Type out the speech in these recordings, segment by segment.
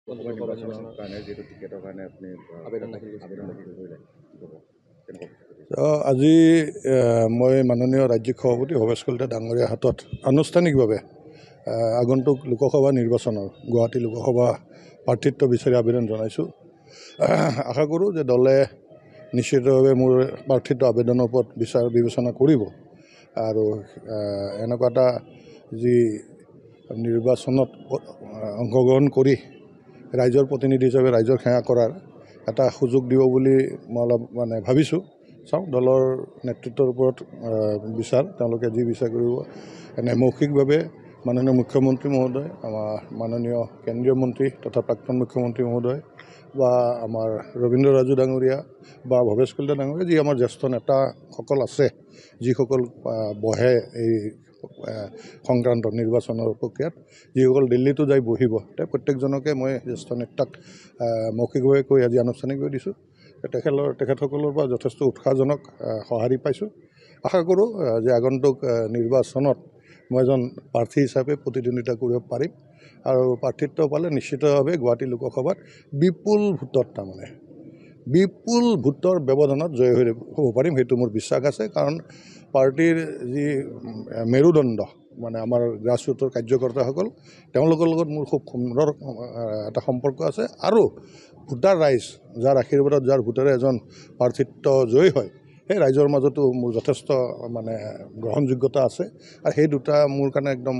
নিৰ্বাচনৰ কাৰণে যিটো টিকেটৰ কাৰণে আপুনি আবেদন দাখিল কৰিলে আজি মই মাননীয় ৰাজ্যিক সভাপতি ভৱেশ কলিতা ডাঙৰীয়াৰ হাতত আনুষ্ঠানিকভাৱে আগন্তুক লোকসভা নিৰ্বাচনৰ গুৱাহাটী লোকসভা প্ৰাৰ্থিত্ব বিচাৰি আবেদন জনাইছোঁ। আশা কৰোঁ যে দলে নিশ্চিতভাৱে মোৰ প্ৰাৰ্থিত্ব আবেদনৰ ওপৰত বিচাৰ বিবেচনা কৰিব আৰু এনেকুৱা এটা যি নিৰ্বাচনত অংশগ্ৰহণ কৰি ৰাইজৰ প্ৰতিনিধি হিচাপে ৰাইজৰ সেৱা কৰাৰ এটা সুযোগ দিব বুলি মই অলপ ভাবিছোঁ। চাওঁ দলৰ নেতৃত্বৰ ওপৰত বিচাৰ, তেওঁলোকে যি বিচাৰ কৰিব। এনে মৌখিকভাৱে মাননীয় মুখ্যমন্ত্ৰী মহোদয়, আমাৰ মাননীয় কেন্দ্ৰীয় মন্ত্ৰী তথা প্ৰাক্তন মুখ্যমন্ত্ৰী মহোদয় বা আমাৰ ৰবীন্দ্ৰ ৰাজু ডাঙৰীয়া বা ভৱেশ কলিতা ডাঙৰীয়া, যি আমাৰ জ্যেষ্ঠ নেতাসকল আছে, যিসকল বহে এই সংক্ৰান্ত নিৰ্বাচনৰ প্ৰক্ৰিয়াত, যিসকল দিল্লীতো যাই বহিব, তেওঁ প্ৰত্যেকজনকে মই জ্যেষ্ঠ নেতাক মৌখিকভাৱে কৈ আজি আনুষ্ঠানিকভাৱে দিছোঁ। তেখেতসকলৰ পৰা যথেষ্ট উৎসাহজনক সঁহাৰি পাইছোঁ। আশা কৰোঁ যে আগন্তুক নিৰ্বাচনত মই এজন প্ৰাৰ্থী হিচাপে প্ৰতিদ্বন্দ্বিতা কৰিব পাৰিম আৰু প্ৰাৰ্থিত্ব পালে নিশ্চিতভাৱে গুৱাহাটী লোকসভাত বিপুল ভোটৰ ব্যৱধানত জয় হ'ব পাৰিম, সেইটো মোৰ বিশ্বাস আছে। কাৰণ পাৰ্টীৰ যি মেৰুদণ্ড আমাৰ গ্ৰাছৰুটৰ কাৰ্যকৰ্তাসকল, তেওঁলোকৰ লগত মোৰ খুব সুন্দৰ এটা সম্পৰ্ক আছে আৰু ভোটাৰ ৰাইজ, যাৰ আশীৰ্বাদত, যাৰ ভোটেৰে এজন প্ৰাৰ্থিত্ব জয়ী হয়, সেই ৰাইজৰ মাজতো মোৰ যথেষ্ট গ্ৰহণযোগ্যতা আছে আৰু সেই দুটা মোৰ কাৰণে একদম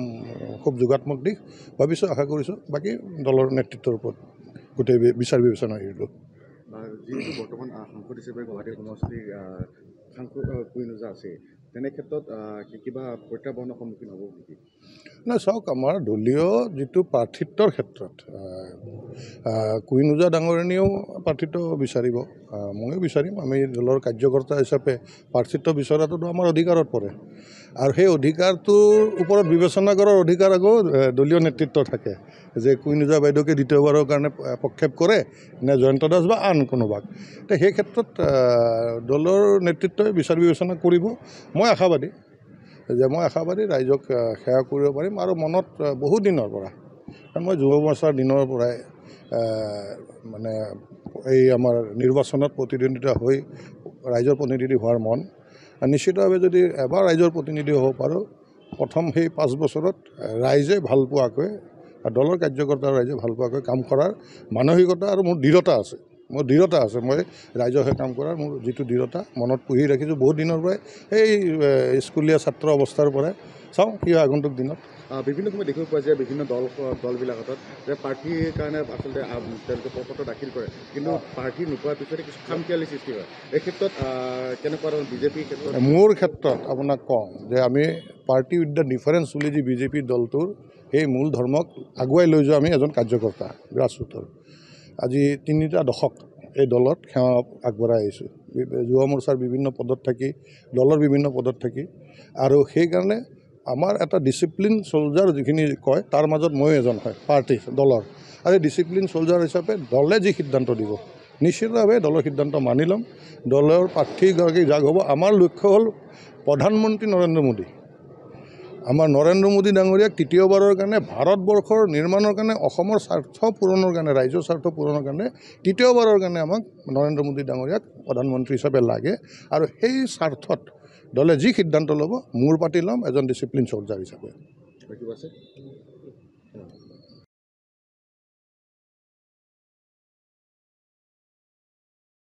খুব যোগাত্মক দিশ ভাবিছোঁ। আশা কৰিছোঁ বাকী দলৰ নেতৃত্বৰ ওপৰত গোটেই বিচাৰ বিবেচনা এৰিলোঁ। যিহেতু বৰ্তমান সাংসদ হিচাপে গুৱাহাটী সমষ্টিৰ সাংসদ কুইনোজা আছে, তেনে ক্ষেত্ৰত কিবা প্ৰত্যাহ্বানৰ সন্মুখীন হ'ব নেকি? নাই, চাওক, আমাৰ দলীয় যিটো প্ৰাৰ্থিত্বৰ ক্ষেত্ৰত কুইনোজা ডাঙৰণীয়েও প্ৰাৰ্থিত্ব বিচাৰিব, ময়ো বিচাৰিম। আমি দলৰ কাৰ্যকৰ্তা হিচাপে প্ৰাৰ্থিত্ব বিচৰাটোতো আমাৰ অধিকাৰত পৰে আৰু সেই অধিকাৰটোৰ ওপৰত বিবেচনা কৰাৰ অধিকাৰ আকৌ দলীয় নেতৃত্ব থাকে, যে কুইনোজা বাইদেউকে দ্বিতীয়বাৰৰ কাৰণে প্ৰক্ষেপ কৰে নে জয়ন্ত দাস বা আন কোনোবাক। তো সেই ক্ষেত্ৰত দলৰ নেতৃত্বই বিচাৰ বিবেচনা কৰিব। মই আশাবাদী ৰাইজক সেৱা কৰিব পাৰিম আৰু মনত বহু দিনৰ পৰা, কাৰণ মই যুৱ মৰ্চাৰ দিনৰ পৰাই এই আমাৰ নিৰ্বাচনত প্ৰতিদ্বন্দ্বিতা হৈ ৰাইজৰ প্ৰতিনিধি হোৱাৰ মন। নিশ্চিতভাৱে যদি এবাৰ ৰাইজৰ প্ৰতিনিধি হ'ব পাৰোঁ, প্ৰথম সেই 5 বছৰত ৰাইজে ভাল পোৱাকৈ, দলৰ কাৰ্যকৰ্তা ৰাইজে ভাল পোৱাকৈ কাম কৰাৰ মানসিকতা আৰু মোৰ দৃঢ়তা আছে। মই ৰাইজৰ হৈ কাম কৰাৰ মোৰ যিটো দৃঢ়তা মনত পুহি ৰাখিছোঁ বহুত দিনৰ পৰাই, সেই স্কুলীয়া ছাত্ৰ অৱস্থাৰ পৰাই। চাওঁ কি হয় আগন্তুক দিনত। বিভিন্ন সময়ত দেখিব পোৱা যায় বিভিন্ন দলবিলাকত যে প্ৰাৰ্থীৰ কাৰণে আচলতে তেওঁলোকে প্ৰপত্ৰ দাখিল কৰে, কিন্তু প্ৰাৰ্থী নোপোৱাৰ পিছতে কিছু খামখেয়ালি সৃষ্টি হয়। এই ক্ষেত্ৰত কেনেকুৱা ধৰণৰ বিজেপিৰ ক্ষেত্ৰত? মোৰ ক্ষেত্ৰত আপোনাক কওঁ যে আমি পাৰ্টি উইথ দ্য ডিফাৰেঞ্চ বুলি যি বিজেপি দলটোৰ সেই মূল ধৰ্মক আগুৱাই লৈ যোৱা আমি এজন কাৰ্যকৰ্তা গ্ৰাছৰুটৰ। আজি 3টা দশক এই দলত সেৱা আগবঢ়াই আহিছোঁ, যুৱ মৰ্চাৰ বিভিন্ন পদত থাকি, দলৰ বিভিন্ন পদত থাকি, আৰু সেইকাৰণে আমাৰ এটা ডিচিপ্লিন চলজাৰ যিখিনি কয়, তাৰ মাজত ময়ো এজন হয় পাৰ্টি দলৰ। আৰু এই ডিচিপ্লিন চলজাৰ হিচাপে দলে যি সিদ্ধান্ত দিব নিশ্চিতভাৱে দলৰ সিদ্ধান্ত মানি ল'ম। দলৰ প্ৰাৰ্থীগৰাকী যাক হ'ব, আমাৰ লক্ষ্য হ'ল প্ৰধানমন্ত্ৰী নৰেন্দ্ৰ মোদী। আমাৰ নৰেন্দ্ৰ মোদী ডাঙৰীয়াক তৃতীয়বাৰৰ কাৰণে ভাৰতবৰ্ষৰ নিৰ্মাণৰ কাৰণে, অসমৰ স্বাৰ্থ পূৰণৰ কাৰণে, ৰাইজৰ স্বাৰ্থ পূৰণৰ কাৰণে তৃতীয়বাৰৰ কাৰণে আমাক নৰেন্দ্ৰ মোদী ডাঙৰীয়াক প্ৰধানমন্ত্ৰী হিচাপে লাগে। আৰু সেই স্বাৰ্থত দলে যি সিদ্ধান্ত ল'ব, মোৰ পাতি ল'ম এজন ডিচিপ্লিন চলজাৰ হিচাপে।